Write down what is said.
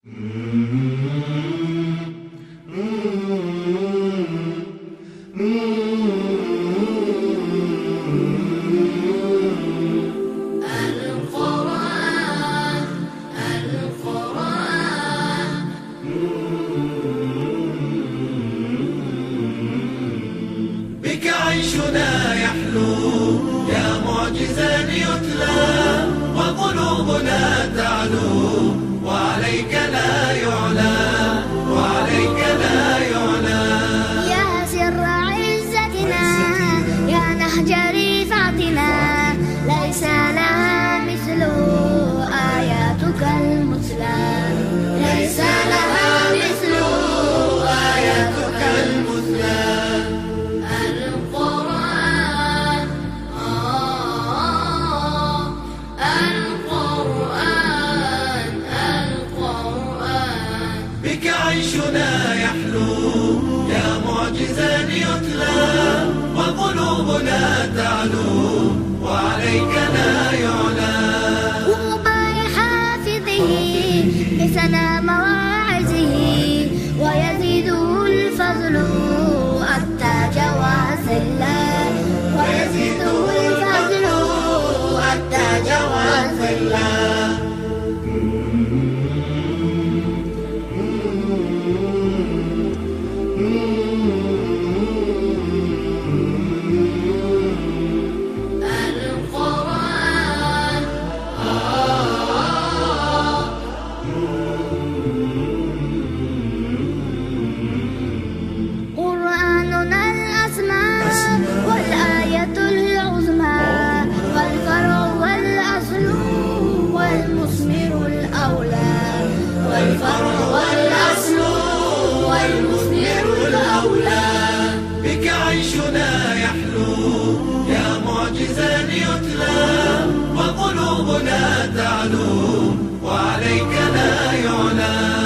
بك عيشنا يحلو يا معجزا يتلى، وقلوبنا تعلو وعليك لا يعلى، وعليك لا يعلى. يا سر عزتنا يا نهج رفعتنا، ليس لها مثل آياتك المتلى، ليس لها مثل آياتك المتلى. بك عيشنا يحلو يا معجزا يتلى، وقلوبنا تعلو وعليك لا يعلى. طوبى لحافظه بسنا مواعظه، ويزيده الفضل التاج والذلة، ويزيده الفضل التاج والذلة. قرآننا الأسمى والآية العظمى، والفرع والأصل والمثمر الأولى، والفرع والأصل والمثمر الأولى. بك عيشنا يحلو يا معجزا يتلى، وقلوبنا تعلو وعليك لا يعلى.